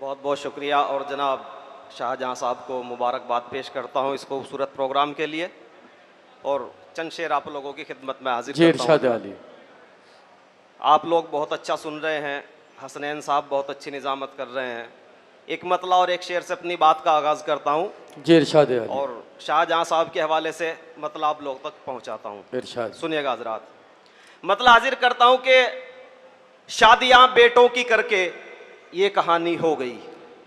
बहुत बहुत शुक्रिया और जनाब शाहजहां साहब को मुबारकबाद पेश करता हूं इस खूबसूरत प्रोग्राम के लिए और चंद शेर आप लोगों की खिदमत में हाजिर जी करता इरशाद हूं। अली। आप लोग बहुत अच्छा सुन रहे हैं, हसनैन साहब बहुत अच्छी निज़ामत कर रहे हैं। एक मतला और एक शेर से अपनी बात का आगाज़ करता हूं जी इरशाद अली। और शाहजहां साहब के हवाले से मतला आप लोग तक पहुंचाता हूं। इरशाद। सुनिएगा हजरात, मतला हाजिर करता हूं कि शादियां बेटों की करके ये कहानी हो गई।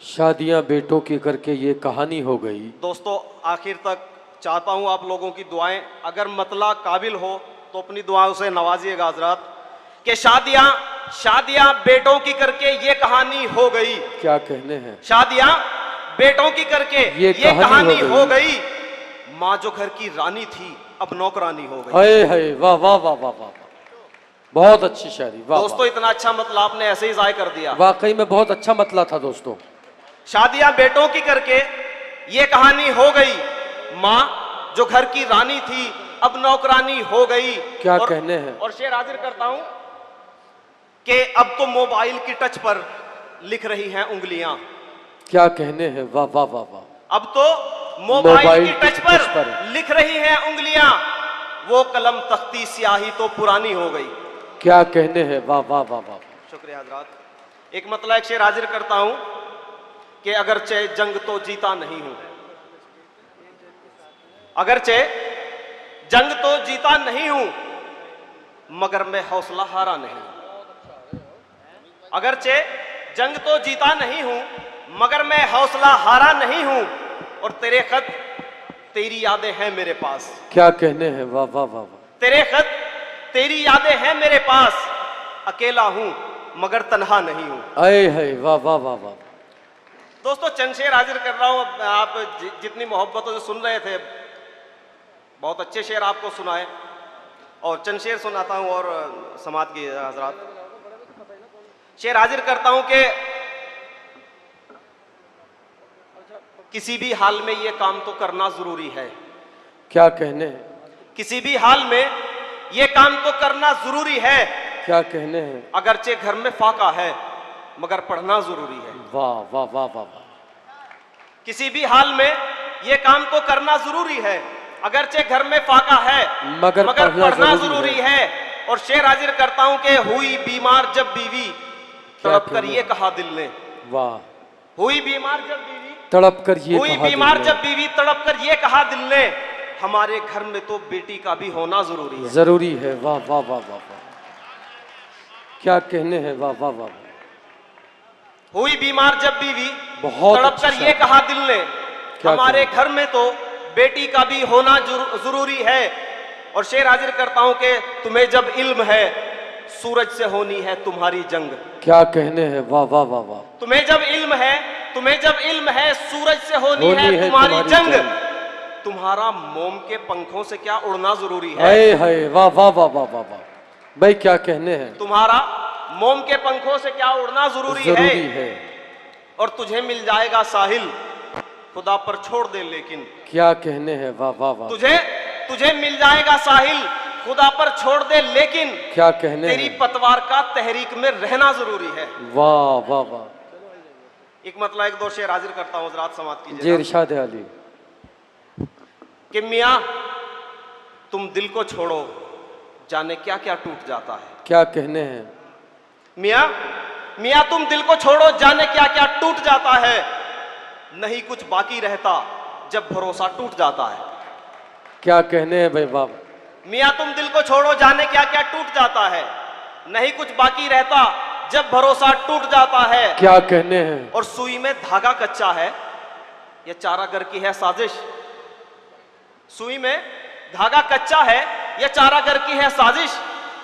शादियां बेटों की करके ये कहानी हो गई। दोस्तों आखिर तक चाहता हूं आप लोगों की दुआएं, अगर मतला काबिल हो तो अपनी दुआओं से नवाजिएगा हजरात कि शादियां बेटों की करके ये कहानी हो गई। क्या कहने हैं। शादियां बेटों की करके ये कहानी हो गई। माँ जो घर की रानी थी अब नौकरानी हो गई। हाय हाय, वाह वाह वाह वाह वाह, बहुत अच्छी शायरी। वाह दोस्तों इतना अच्छा मतला आपने ऐसे ही जाय कर दिया। वाकई में बहुत अच्छा मतला था दोस्तों। शादियां बेटों की करके ये कहानी हो गई। माँ जो घर की रानी थी अब नौकरानी हो गई। क्या कहने हैं। और शेर हाजिर करता हूं कि अब तो मोबाइल की टच पर लिख रही हैं उंगलियां। क्या कहने हैं, वाह वाह वाह वाह। अब तो मोबाइल की टच पर लिख रही हैं उंगलियां, वो कलम तख्ती स्याही तो पुरानी हो गई। क्या कहने हैं, वाह वाह वाह वाह। शुक्रिया हजरात। एक मतलब एक शेर हाजिर करता हूं कि अगरचे जंग तो जीता नहीं हूं, अगरचे जंग तो जीता नहीं हूं मगर मैं हौसला हारा नहीं। अगरचे जंग तो जीता नहीं हूं मगर मैं हौसला हारा नहीं हूं और तेरे खत तेरी यादें हैं मेरे पास। क्या कहने हैं, वाह वाह वाह वाह। तेरे खत तेरी यादें हैं मेरे पास, अकेला हूं मगर तन्हा नहीं हूं। आए हाय, वाह वाह वाह वाह। दोस्तों चंद शेर हाजिर कर रहा हूं। आप जितनी मोहब्बतों से सुन रहे थे, बहुत अच्छे शेर आपको सुनाए और चंद शेर सुनाता हूं और समात की हजरात शेर हाजिर करता हूं कि किसी भी हाल में ये काम तो करना जरूरी है। क्या कहने हैं। किसी भी हाल में ये काम तो करना जरूरी है। क्या कहने हैं। अगरचे घर में फाका है मगर पढ़ना जरूरी है। वाह वाह वाह वाह वाह। किसी भी हाल में ये काम तो करना जरूरी है, अगरचे घर में फाका है मगर पढ़ना जरूरी है। और शेर हाजिर करता हूं कि हुई बीमार जब बीवी तड़प कर ये कहा दिल ने। वाह। हुई बीमार जब बीवी तड़प कर ये हुई बीमार जब बीवी तड़प कर ये कहा दिल ने, हमारे घर में तो बेटी का भी होना जरूरी है। जरूरी है, वाह वाह वाह वाह वाह। क्या कहने हैं, वाह वाह वाह। हुई बीमार जब बीवी बहुत तड़प कर ये कहा दिल ने, हमारे घर में तो बेटी का भी होना जरूरी है। और शेर हाजिर करता हूं कि तुम्हें जब इल्म है सूरज से होनी है तुम्हारी जंग। क्या कहने हैं, वाह वाह वाह वाह। तुम्हें जब इल्म है सूरज से होनी है तुम्हारी जंग। तुम्हारा मोम के पंखों से क्या उड़ना जरूरी है। हाय हाय, वाह वाह वाह वाह वाह वाह। भाई क्या कहने हैं। तुम्हारा मोम के पंखों से क्या उड़ना जरूरी है। और तुझे मिल जाएगा साहिल खुदा पर छोड़ दे लेकिन। क्या कहने हैं, वाह वाह वाह। तुझे मिल जाएगा साहिल खुदा पर छोड़ दे लेकिन। क्या कहने तेरी पतवार का तहरीक में रहना जरूरी है। वाह वाह वाह। एक मतलब एक दो शेर हाजिर करता हूं हजरात, समात कीजिए। जी इरशाद अली। कि मियां तुम दिल को छोड़ो जाने क्या क्या टूट जाता है। क्या कहने हैं। मियां तुम दिल को छोड़ो जाने क्या क्या टूट जाता है, नहीं कुछ बाकी रहता जब भरोसा टूट जाता है। क्या कहने हैं भाई बाप। मियां तुम दिल को छोड़ो जाने क्या क्या टूट जाता है, नहीं कुछ बाकी रहता जब भरोसा टूट जाता है। क्या कहने हैं। और सुई में धागा कच्चा है ये चारागर की है साजिश। सुई में धागा कच्चा है ये चारागर की है साजिश,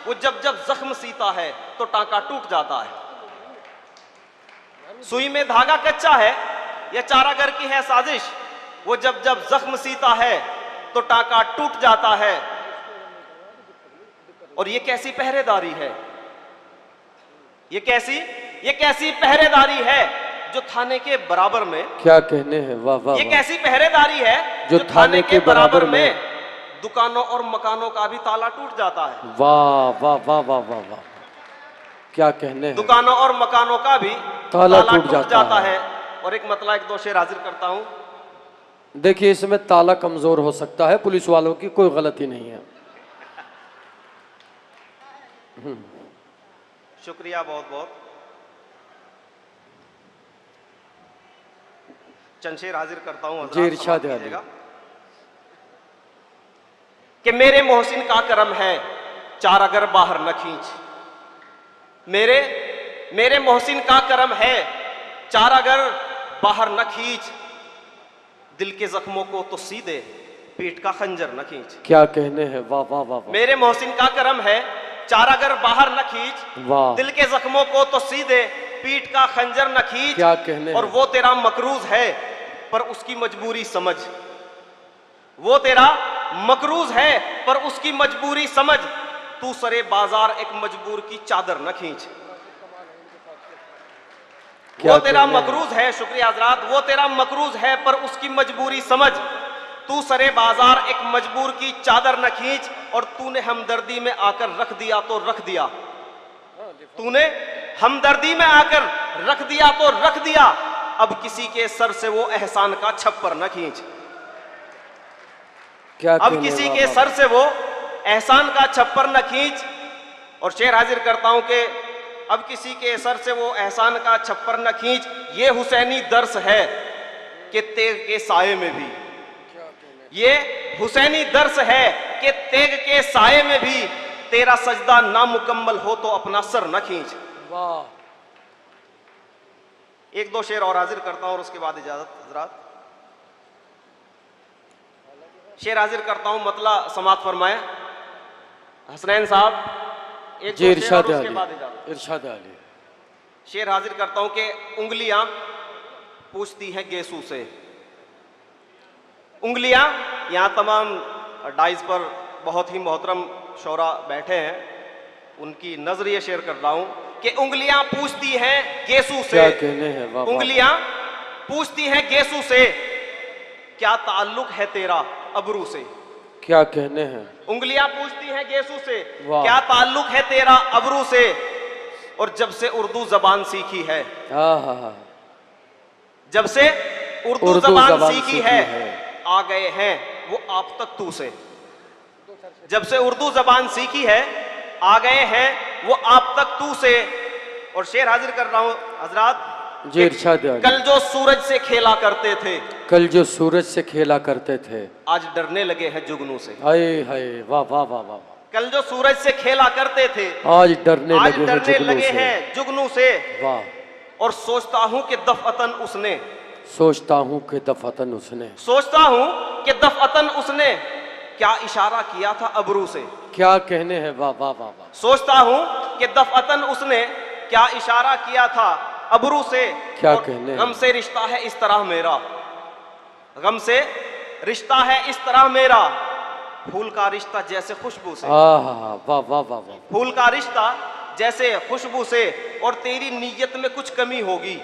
वो जब जब जख्म सीता है तो टांका टूट जाता है। सुई में धागा कच्चा है ये चारागर की है साजिश, वो जब जब जख्म सीता है तो टांका टूट जाता है। और ये कैसी पहरेदारी है, ये कैसी पहरेदारी है जो थाने के बराबर में। क्या कहने हैं, वाह वाह। ये कैसी पहरेदारी है जो थाने के बराबर में दुकानों और मकानों का भी ताला टूट जाता है। वाह वाह वाह वाह वाह वाह। क्या कहने हैं, दुकानों और मकानों का भी ताला ताला टूट टूट जाता है। और एक मतला एक दो शेर हाजिर करता हूं। देखिए इसमें ताला कमजोर हो सकता है, पुलिस वालों की कोई गलती नहीं है। शुक्रिया बहुत बहुत। चंद शेर हाजिर करता हूं हजरात, जी, इरशाद समाप्त है। कीजिएगा। कि मेरे मोहसिन का करम है चार अगर बाहर न खींच, मेरे मोहसिन का करम है चार अगर बाहर न खींच, दिल के जख्मों को तो सीधे पीठ का खंजर न खींच। क्या कहने हैं, वाह वाह वाह वाह, मेरे मोहसिन का करम है चार अगर बाहर न खींच, वाह, दिल के जख्मों को तो सीधे पीठ का खंजर न खींच। क्या कहने और हैं। वो तेरा मकरूज है पर उसकी मजबूरी समझ, वो तेरा मकरूज है पर उसकी मजबूरी समझ, तू सरे बाजार एक मजबूर की चादर न खींच। वो तेरा मकरूज है, शुक्रिया हजरात, वो तेरा मकरूज है पर उसकी मजबूरी समझ, तू सरे बाजार एक मजबूर की चादर न खींच। और तूने हमदर्दी में आकर रख दिया तो रख दिया, तूने हमदर्दी में आकर रख दिया तो रख दिया, अब किसी के सर से वो एहसान का छप्पर न खींच। क्या अब किसी के सर से वो एहसान का छप्पर न खींच। और शेर हाजिर करता हूं कि अब किसी के सर से वो एहसान का छप्पर न खींच, ये हुसैनी दर्स है कि तेग के साये में भी, ये हुसैनी दर्स है कि तेग के साये में भी तेरा सजदा नामुकम्मल हो तो अपना सर न खींच। वाह, एक दो शेर और हाजिर करता हूं और उसके बाद इजाजत हजरात। शेर हाजिर करता हूं, मतला समात फरमाए हसनैन साहब। एक जी, दो शेर और इरशाद उसके बाद अली, इजाजत। इरशाद अली। शेर हाजिर करता हूं कि उंगलियां पूछती हैं गेसू से, उंगलियां, यहां तमाम डाइज पर बहुत ही मोहतरम शौरा बैठे हैं, उनकी नजरिए शेयर कर रहा हूं कि उंगलियां पूछती हैं गेसू से, क्या कहने हैं, वाह वाह, उंगलियां पूछती हैं गेसू से, क्या ताल्लुक है तेरा अबरू से। क्या कहने हैं, उंगलियां पूछती हैं गेसू से, वाह, क्या ताल्लुक है तेरा अबरू से। और जब से उर्दू जबान सीखी है, हाँ, जब से उर्दू जबान सीखी है, आ गए हैं वो आप तक तू से। जब से उर्दू जबान सीखी है, आ गए हैं वो आप तक तू से। और शेर हाजिर कर रहा हूं हजरात, जी, इरशाद अली। कल जो सूरज से खेला करते थे, कल जो सूरज से खेला करते थे, आज डरने लगे हैं जुगनू से। हाय हाय, वाह वाह वाह वाह, कल जो सूरज से खेला करते थे, आज डरने आज लगे डरने हैं लगे जुगनू से। हैं जुगनू से। वाह, और सोचता हूं कि दफअतन उसने, सोचता हूँ कि दफअतन उसने, सोचता हूं कि दफअतन उसने क्या इशारा किया था अबरू से। क्या कहने हैं, वाह वाह वाह वाह, सोचता हूं कि दफअतन उसने क्या इशारा किया था अबरू से। क्या और कहने हैं। गम से रिश्ता है इस तरह मेरा, गम से रिश्ता है इस तरह मेरा, फूल का रिश्ता जैसे खुशबू से, वाह वाह वाह वाह वाह, फूल का रिश्ता जैसे खुशबू से। और तेरी नीयत में कुछ कमी होगी,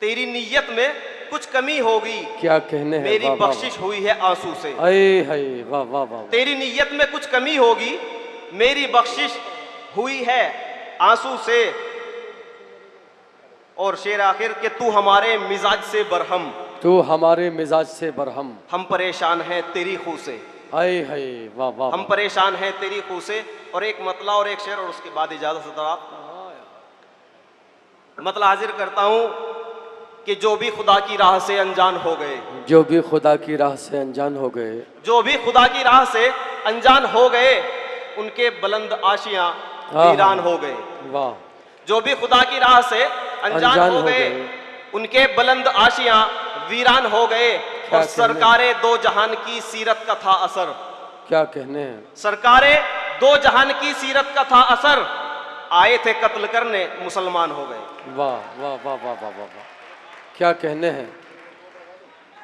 तेरी नीयत में कुछ कमी होगी, क्या कहने हैं, मेरी वाह वाह बख्शिश हुई है आंसू से। वाह, हाय हाय, वाह वाह वाह, तेरी नीयत में कुछ कमी होगी, मेरी बख्शिश हुई है आंसू से। और शेर आखिर कि तू हमारे मिजाज से बरहम, तू हमारे मिजाज से बरहम, हम परेशान हैं तेरी खू से, हाय हाय, वाह वाह, हम परेशान हैं तेरी खू से। और एक मतला और एक शेर और उसके बाद इजाजत हजरात। मतला हाजिर करता हूं कि जो भी खुदा की राह से अनजान हो गए, जो भी खुदा की राह से अनजान हो गए, जो भी खुदा की राह से अनजान हो गए, उनके बुलंद आशियां वीरान हो गए। वाह, जो भी खुदा की राह से अनजान हो गए, उनके बुलंद आशियां वीरान हो गए। और सरकारे दो जहान की सीरत का था असर, क्या कहने हैं, सरकारे दो जहान की सीरत का था असर, आए थे कत्ल करने मुसलमान हो गए। वाह वाह वाह वाह वाह वाह, क्या कहने हैं।